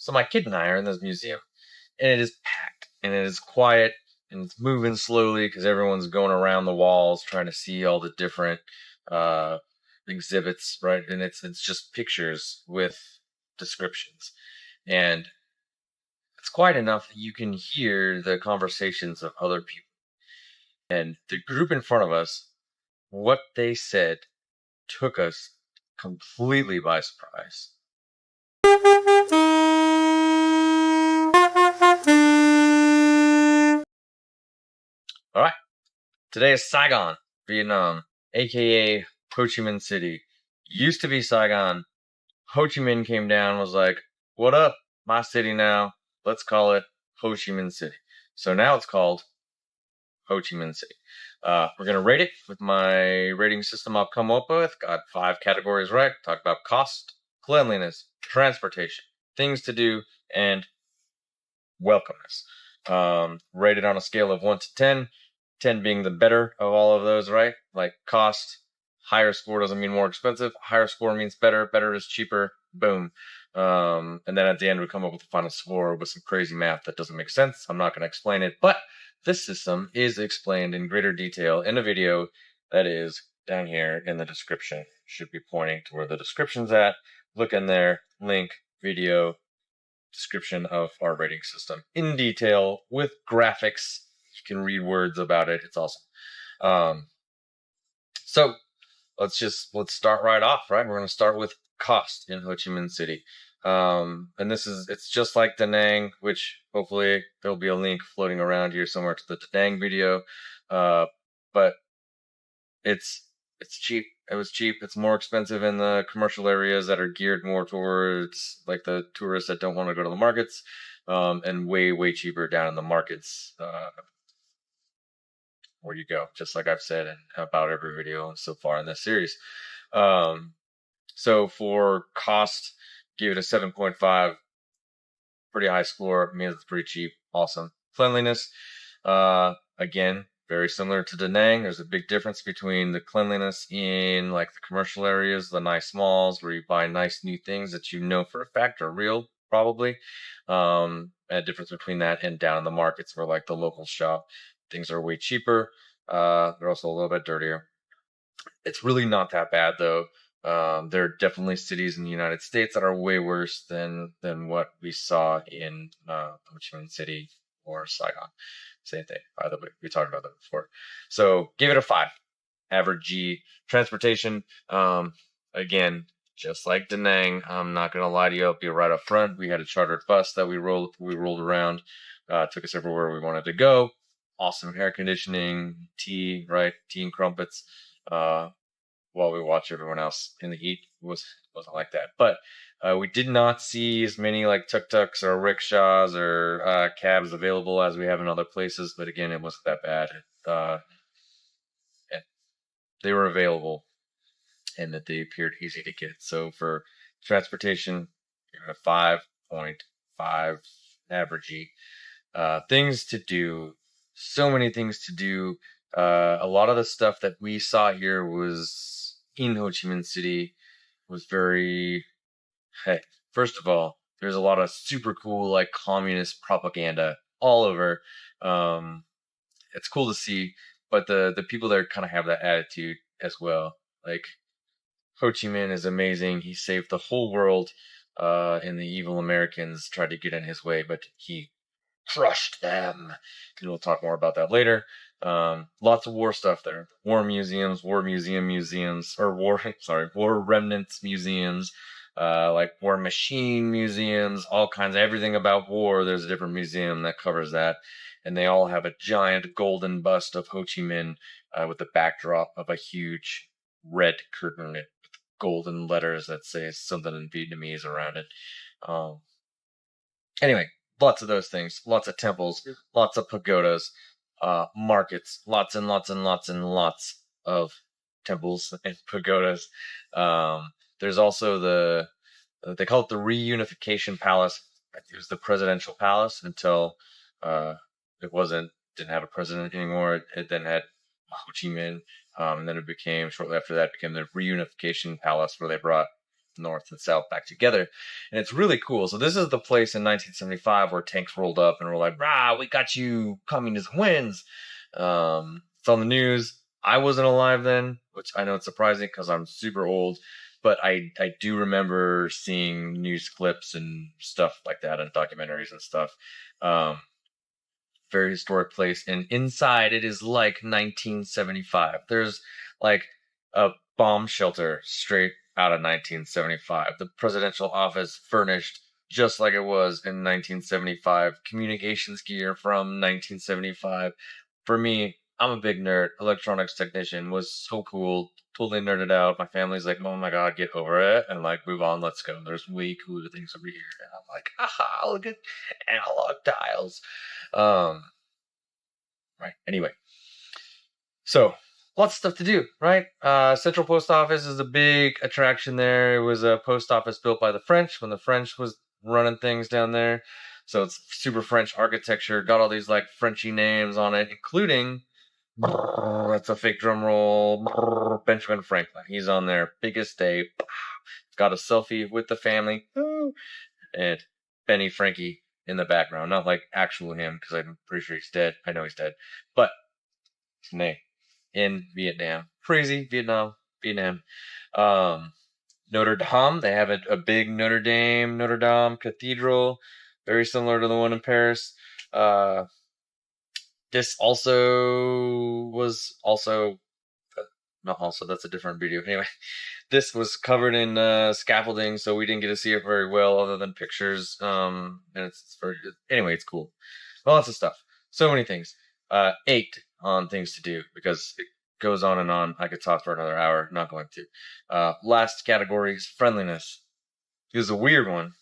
So my kid and I are in this museum, and it is packed, and it is quiet, and it's moving slowly because everyone's going around the walls trying to see all the different uh, exhibits, right? And it's just pictures with descriptions, and it's quiet enough that you can hear the conversations of other people. And the group in front of us, what they said took us completely by surprise. All right. Today is Saigon, Vietnam, aka Ho Chi Minh City. Used to be Saigon. Ho Chi Minh came down and was like, what up? My city now. Let's call it Ho Chi Minh City. So now it's called Ho Chi Minh City. We're going to rate it with my rating system I've come up with. Got 5 categories right. Talk about cost, cleanliness, transportation, things to do, and welcomeness. Rated on a scale of 1 to 10. 10 being the better of all of those, right? Like cost, higher score doesn't mean more expensive. Higher score means better. Better is cheaper. Boom. And then at the end, we come up with the final score with some crazy math that doesn't make sense. I'm not going to explain it, but this system is explained in greater detail in a video that is down here in the description. Should be pointing to where the description's at. Look in there, link, video, description of our rating system in detail with graphics. You can read words about it. It's awesome. So let's start right off, right? We're going to start with cost in Ho Chi Minh City. And it's just like Da Nang, which hopefully there'll be a link floating around here somewhere to the Da Nang video. But it's cheap. It was cheap. It's more expensive in the commercial areas that are geared more towards like the tourists that don't want to go to the markets, and way, way cheaper down in the markets, where you go, just like I've said in about every video so far in this series. So for cost, give it a 7.5. Pretty high score. Means it's pretty cheap. Awesome. Cleanliness, again, very similar to Da Nang. There's a big difference between the cleanliness in like the commercial areas, the nice malls where you buy nice new things that you know for a fact are real, probably. A difference between that and down in the markets where like the local shop, things are way cheaper. They're also a little bit dirtier. It's really not that bad though. There are definitely cities in the United States that are way worse than what we saw in Ho Chi Minh City or Saigon. Same thing, by the way. We talked about that before. So give it a 5. Average G. Transportation, again, just like Da Nang, I'm not gonna lie to you. I'll be right up front. We had a chartered bus that we rolled around. Took us everywhere we wanted to go. Awesome air conditioning, tea, right? Tea and crumpets. While we watch everyone else in the heat. Wasn't like that. But we did not see as many like tuk-tuks or rickshaws or cabs available as we have in other places. But again, it wasn't that bad. And they were available and that they appeared easy to get. So for transportation, you're at 5.5 average. Things to do. So many things to do. A lot of the stuff that we saw here was in Ho Chi Minh City was very, hey, first of all, there's a lot of super cool like communist propaganda all over. It's cool to see, but the people there kind of have that attitude as well. Like Ho Chi Minh is amazing. He saved the whole world, and the evil Americans tried to get in his way, but he crushed them. And we'll talk more about that later. Lots of war stuff there. War museums, war museums, or war remnants museums, like war machine museums, all kinds of everything about war. There's a different museum that covers that. And they all have a giant golden bust of Ho Chi Minh, with the backdrop of a huge red curtain with golden letters that say something in Vietnamese around it. Anyway, lots of those things. Lots of temples, lots of pagodas, markets, lots and lots and lots and lots of temples and pagodas. There's also they call it the Reunification Palace. It was the Presidential Palace until didn't have a president anymore. It then had Ho Chi Minh, and then shortly after that, became the Reunification Palace, where they brought North and South back together. And it's really cool. So this is the place in 1975 where tanks rolled up and were like, "Rah, we got you, communism wins." It's on the news. I wasn't alive then, which I know it's surprising because I'm super old, but I do remember seeing news clips and stuff like that and documentaries and stuff. Um, Very historic place, and inside it is like 1975. There's like a bomb shelter straight out of 1975. The presidential office furnished just like it was in 1975. Communications gear from 1975. For me, I'm a big nerd. Electronics technician was so cool. Totally nerded out. My family's like, "Oh my god, get over it," and like, move on, let's go. There's way cooler things over here. And I'm like, aha, look at analog dials. Um, right. Anyway, so lots of stuff to do, right? Central Post Office is a big attraction there. It was a post office built by the French when the French was running things down there. So it's super French architecture. Got all these like Frenchy names on it, including that's a fake drum roll. Benjamin Franklin. He's on there. Biggest day. Got a selfie with the family. And Benny Frankie in the background. Not like actual him, because I'm pretty sure he's dead. I know he's dead. But his name in Vietnam. Crazy Vietnam. Um, Notre Dame. They have a big Notre Dame Cathedral, very similar to the one in Paris. This was also not also. That's a different video. Anyway, this was covered in scaffolding, so we didn't get to see it very well, other than pictures. And it's very anyway. It's cool. Lots of stuff. So many things. 8 on things to do because it goes on and on. I could talk for another hour. Not going to. Last category is friendliness. It was a weird one.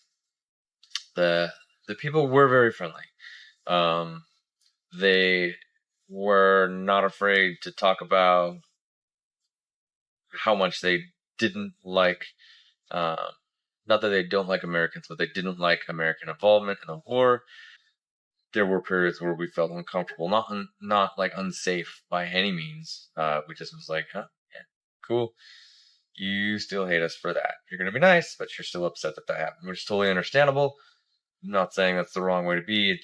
The people were very friendly. They were not afraid to talk about how much they didn't like, not that they don't like Americans, but they didn't like American involvement in the war. There were periods where we felt uncomfortable, not like unsafe by any means. We just was like, huh, yeah, cool. You still hate us for that. You're gonna be nice, but you're still upset that happened, which is totally understandable. I'm not saying that's the wrong way to be.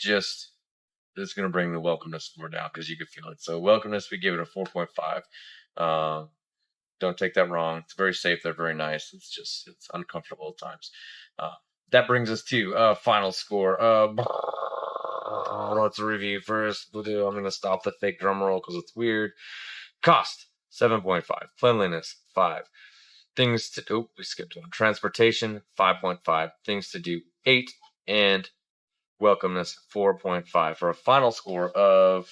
It's gonna bring the welcomeness score down because you could feel it. So welcomeness, we give it a 4.5. Don't take that wrong. It's very safe. They're very nice. It's uncomfortable at times. That brings us to final score. Let's review first. I'm going to stop the fake drum roll because it's weird. Cost 7.5. Cleanliness 5. Things to do. We skipped one. Transportation 5.5. Things to do 8. And welcomeness 4.5 for a final score of.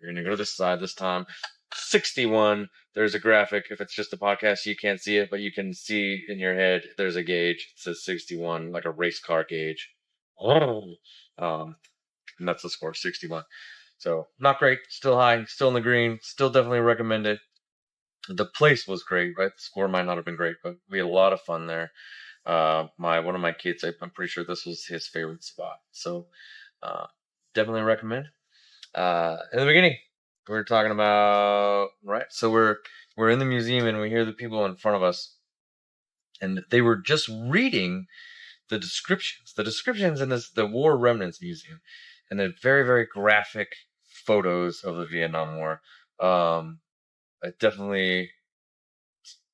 You're going to go to this side this time. 61. There's a graphic. If it's just a podcast, you can't see it, but you can see in your head there's a gauge. It says 61, like a race car gauge. And that's the score, 61. So not great, still high, still in the green, still definitely recommend it. The place was great, right? The score might not have been great, but we had a lot of fun there. One of my kids, I'm pretty sure this was his favorite spot. So definitely recommend. In the beginning, we were talking about, right? So we're in the museum and we hear the people in front of us, and they were just reading the descriptions. The descriptions in the War Remnants Museum, and the very, very graphic photos of the Vietnam War. It definitely,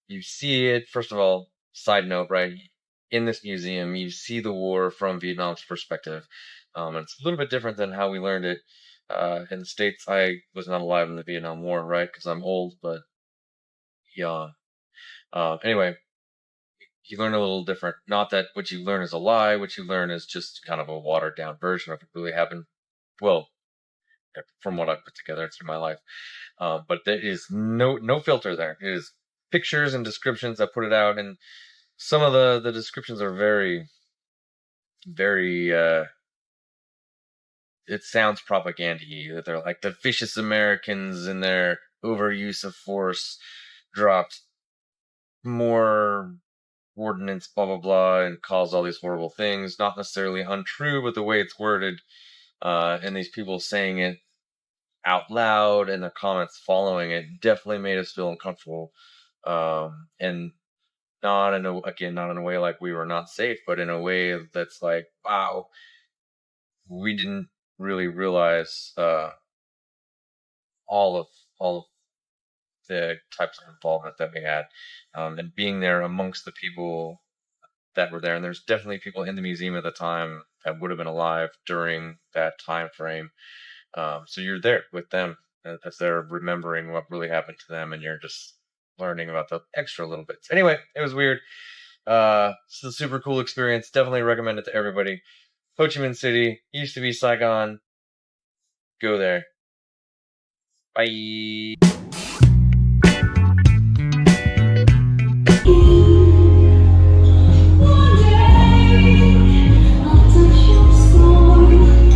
you see it. First of all, side note, right? In this museum, you see the war from Vietnam's perspective. And it's a little bit different than how we learned it. In the States, I was not alive in the Vietnam War, right? Because I'm old, but young. Anyway, you learn a little different. Not that what you learn is a lie. What you learn is just kind of a watered down version of what really happened. Well, from what I've put together through my life. But there is no filter there. It is pictures and descriptions that put it out, and some of the descriptions are very, very. It sounds propaganda-y. That they're like the vicious Americans in their overuse of force dropped more ordnance, blah blah blah, and caused all these horrible things. Not necessarily untrue, but the way it's worded, and these people saying it out loud and the comments following it definitely made us feel uncomfortable. And not in a way like we were not safe, but in a way that's like, wow, we didn't really realize all of all of the types of involvement that we had, and being there amongst the people that were there. And there's definitely people in the museum at the time that would have been alive during that time frame. So you're there with them as they're remembering what really happened to them, and you're just learning about the extra little bits. Anyway, it was weird. It's a super cool experience. Definitely recommend it to everybody. Ho Chi Minh City used to be Saigon. Go there. Bye.